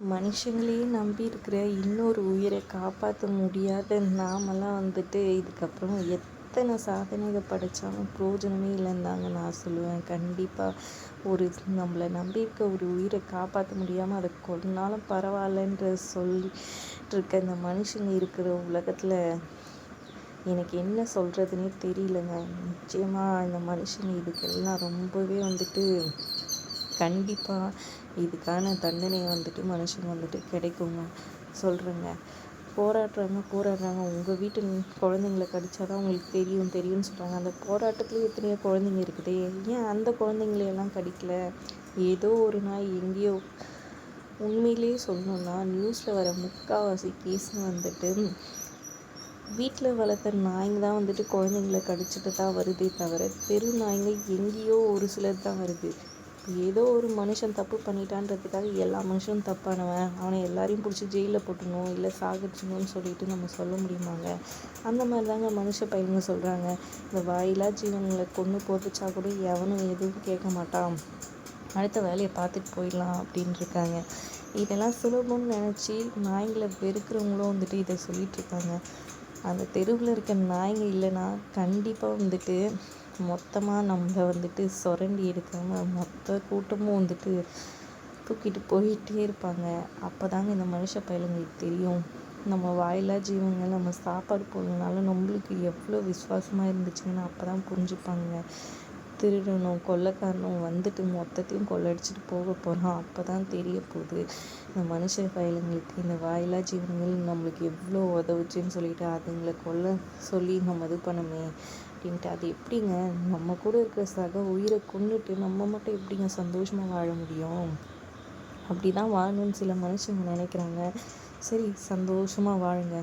மனுஷங்களையே நம்பி இருக்கிற இன்னொரு உயிரை காப்பாற்ற முடியாத நாமெல்லாம் இதுக்கப்புறம் எத்தனை சாதனைகள் படைச்சாலும் பிரயோஜனமே இல்லைன்னு தாங்க நான் சொல்லுவேன். கண்டிப்பாக நம்மளை நம்பியிருக்க ஒரு உயிரை காப்பாற்ற முடியாமல் அதை கொன்னாலும் பரவாயில்லன்ற சொல்லிட்டு இருக்க இந்த மனுஷங்க இருக்கிற உலகத்தில் எனக்கு என்ன சொல்கிறதுனே தெரியலங்க. நிச்சயமாக இந்த மனுஷங்க இதுக்கெல்லாம் ரொம்பவே கண்டிப்பாக இதுக்கான தண்டனை மனுஷங்க கிடைக்குங்க சொல்கிறேங்க. போராடுறாங்க. உங்கள் வீட்டு குழந்தைங்களை கடிச்சாதான் உங்களுக்கு தெரியும்னு சொல்கிறாங்க. அந்த போராட்டத்துலேயும் எத்தனையோ குழந்தைங்க இருக்குது. ஏன் அந்த குழந்தைங்களையெல்லாம் கடிக்கல? ஏதோ ஒரு நாய் எங்கேயோ உண்மையிலேயே சொல்லணுன்னா நியூஸில் வர முக்கால்வாசி கேஸ் வீட்டில் வளர்க்குற நாய்ங்க தான் குழந்தைங்கள கடிச்சிட்டு தான் வருதே தவிர தெரு நாய்ங்க எங்கேயோ ஒரு சிலர் தான் வருது. ஏதோ ஒரு மனுஷன் தப்பு பண்ணிட்டான்றதுக்காக எல்லா மனுஷனும் தப்பானவன், அவனை எல்லாரையும் பிடிச்சி ஜெயிலில் போட்டணும் இல்லை சாகடிச்சணும்னு சொல்லிட்டு நம்ம சொல்ல முடியுமாங்க? அந்த மாதிரி தாங்க மனுஷ பையனுங்க சொல்கிறாங்க. இந்த வாயிலா ஜீவன்களை கொன்று போட்டுச்சா கூட எவனும் எதுவும் கேட்க மாட்டான், அடுத்த வேலையை பார்த்துட்டு போயிடலாம் அப்படின்னு இருக்காங்க. இதெல்லாம் சுலபம்னு நினச்சி நாய்ங்களை வெறுக்கிறவங்களும் இதை சொல்லிகிட்ருக்காங்க. அந்த தெருவில் இருக்க நாய்ங்க இல்லைன்னா கண்டிப்பாக மொத்தமாக நம்மளை சுரண்டி எடுக்காமல் மொத்த கூட்டமும் தூக்கிட்டு போயிட்டே இருப்பாங்க. அப்போ தாங்க இந்த மனுஷ பயலுங்களுக்கு தெரியும், நம்ம வாயிலா ஜீவங்க நம்ம சாப்பாடு போடணுனாலும் நம்மளுக்கு எவ்வளோ விசுவாசமாக இருந்துச்சுன்னு அப்போ தான் புரிஞ்சுப்பாங்க. திருடனும் கொள்ளைக்காரனும் மொத்தத்தையும் கொள்ளடிச்சிட்டு போக போகிறான். அப்போ தான் தெரிய போகுது இந்த மனுஷ பயலுங்களுக்கு இந்த வாயிலா ஜீவன்கள் நம்மளுக்கு எவ்வளோ உதவுச்சுன்னு சொல்லிட்டு அதுங்களை கொல்ல சொல்லி நம்ம இது பண்ணமே அப்படின்ட்டு. அது எப்படிங்க நம்ம கூட இருக்கிற சக உயிரை கொண்டுட்டு நம்ம மட்டும் எப்படிங்க சந்தோஷமாக வாழ முடியும்? அப்படி தான் வாழணும்னு சில மனுஷங்க நினைக்கிறாங்க. சரி, சந்தோஷமாக வாழுங்க.